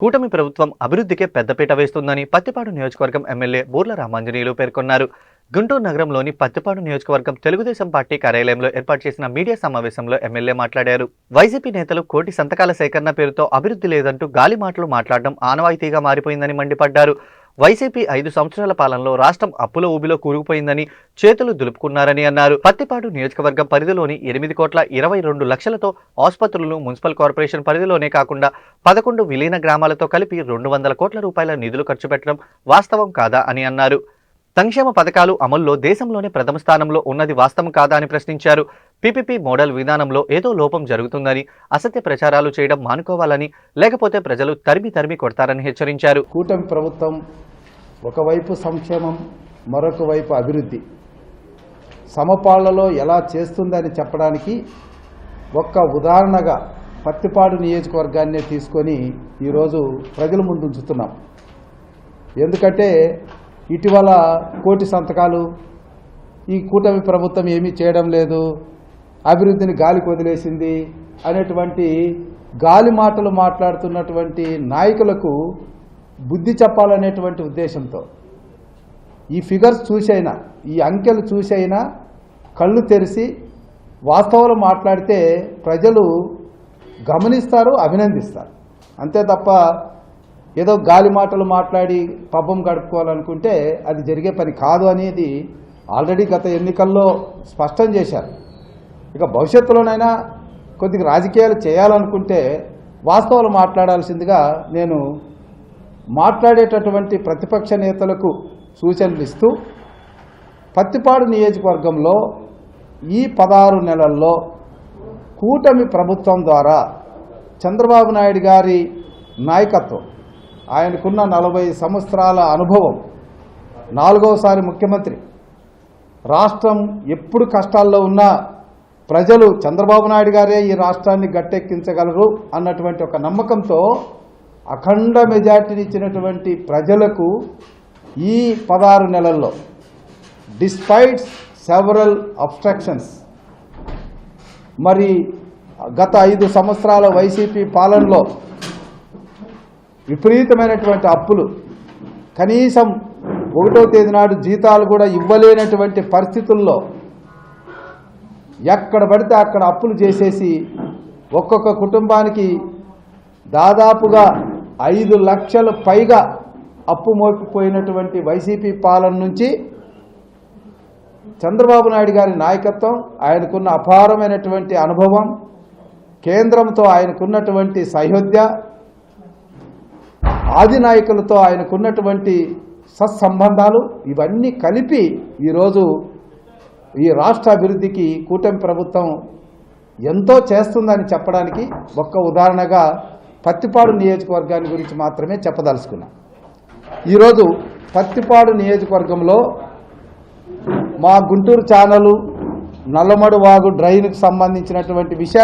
కూటమి ప్రభుత్వం అభివృద్ధికే పెద్దపీట వేస్తుందని పత్తిపాడు నియోజకవర్గం ఎమ్మెల్యే బూర్ల రామాంజనేయులు పేర్కొన్నారు. గుంటూరు నగరంలోని పత్తిపాడు నియోజకవర్గం తెలుగుదేశం పార్టీ కార్యాలయంలో ఏర్పాటు చేసిన మీడియా సమావేశంలో ఎమ్మెల్యే మాట్లాడారు. వైసీపీ నేతలు కోటి సంతకాల సేకరణ పేరుతో అభివృద్ధి లేదంటూ గాలి మాటలు మాట్లాడడం ఆనవాయితీగా మారిపోయిందని మండిపడ్డారు. వైసీపీ 5 సంవత్సరాల పాలనలో రాష్ట్రం అప్పుల ఊబిలో కూరుకుపోయిందని, చేతులు దులుపుకున్నారని అన్నారు. పత్తిపాడు నియోజకవర్గం పరిధిలోని 8,22,00,000తో ఆసుపత్రులు, మున్సిపల్ కార్పొరేషన్ పరిధిలోనే కాకుండా 11 విలీన గ్రామాలతో కలిపి 200 కోట్ల రూపాయల నిధులు ఖర్చు పెట్టడం వాస్తవం కాదా అని అన్నారు. సంక్షేమ పథకాలు అమల్లో దేశంలోనే ప్రథమ స్థానంలో ఉన్నది వాస్తవం కాదా అని ప్రశ్నించారు. పీపీపీ మోడల్ విధానంలో ఏదో లోపం జరుగుతుందని, అసత్య ప్రచారాలు చేయడం మానుకోవాలని, లేకపోతే ప్రజలు తరిమి కొడతారని హెచ్చరించారు. కూటమి ప్రభుత్వం ఒకవైపు సంక్షేమం, మరొక వైపు అభివృద్ధి సమపాళ్లలో ఎలా చేస్తుందని చెప్పడానికి ఒక్క ఉదాహరణగా పత్తిపాడు నియోజకవర్గాన్ని తీసుకొని ఈరోజు ప్రజల ముందు ఉంచుతున్నాం. ఎందుకంటే ఇటీవల కోటి సంతకాలు, ఈ కూటమి ప్రభుత్వం ఏమీ చేయడం లేదు, అభివృద్ధిని గాలికి వదిలేసింది అనేటువంటి గాలి మాటలు మాట్లాడుతున్నటువంటి నాయకులకు బుద్ధి చెప్పాలనేటువంటి ఉద్దేశంతో ఈ ఫిగర్స్ చూసైనా, ఈ అంకెలు చూసైనా కళ్ళు తెరిచి వాస్తవాలు మాట్లాడితే ప్రజలు గమనిస్తారు, అభినందిస్తారు. అంతే తప్ప ఏదో గాలి మాటలు మాట్లాడి పబ్బం గడుపుకోవాలనుకుంటే అది జరిగే పని కాదు అనేది ఆల్రెడీ గత ఎన్నికల్లో స్పష్టం చేశారు. ఇక భవిష్యత్తులోనైనా కొద్దిగా రాజకీయాలు చేయాలనుకుంటే వాస్తవాలు మాట్లాడాల్సిందిగా నేను మాట్లాడేటటువంటి ప్రతిపక్ష నేతలకు సూచనలు ఇస్తూ, పత్తిపాడు నియోజకవర్గంలో ఈ 16 నెలల్లో కూటమి ప్రభుత్వం ద్వారా చంద్రబాబు నాయుడు గారి నాయకత్వం, ఆయనకున్న 40 సంవత్సరాల అనుభవం, 4వసారి ముఖ్యమంత్రి, రాష్ట్రం ఎప్పుడు కష్టాల్లో ఉన్నా ప్రజలు చంద్రబాబు నాయుడు గారే ఈ రాష్ట్రాన్ని గట్టెక్కించగలరు అన్నటువంటి ఒక నమ్మకంతో అఖండ మెజార్టీని ఇచ్చినటువంటి ప్రజలకు ఈ 16 నెలల్లో డిస్పైట్ సెవరల్ అబ్స్ట్రక్షన్స్, మరి గత 5 సంవత్సరాల వైసీపీ పాలనలో విపరీతమైనటువంటి అప్పులు, కనీసం 1వ తేదీ నాడు జీతాలు కూడా ఇవ్వలేనటువంటి పరిస్థితుల్లో ఎక్కడ పడితే అక్కడ అప్పులు చేసేసి ఒక్కొక్క కుటుంబానికి దాదాపుగా 5 లక్షల పైగా అప్పు మోపిపోయినటువంటి వైసీపీ పాలన నుంచి చంద్రబాబు నాయుడు గారి నాయకత్వం, ఆయనకున్న అపారమైనటువంటి అనుభవం, కేంద్రంతో ఆయనకున్నటువంటి సహృదయ, ఆది నాయకులతో ఆయనకున్నటువంటి సత్సంబంధాలు, ఇవన్నీ కలిపి ఈరోజు ఈ రాష్ట్ర అభివృద్ధికి కూటమి ప్రభుత్వం ఎంతో చేస్తుందని చెప్పడానికి ఒక్క ఉదాహరణగా పత్తిపాడు నియోజకవర్గాన్ని గురించి మాత్రమే చెప్పదలుచుకున్నాం. ఈరోజు పత్తిపాడు నియోజకవర్గంలో మా గుంటూరు ఛానలు, నల్లమడు వాగు డ్రైన్కు సంబంధించినటువంటి విషయాలు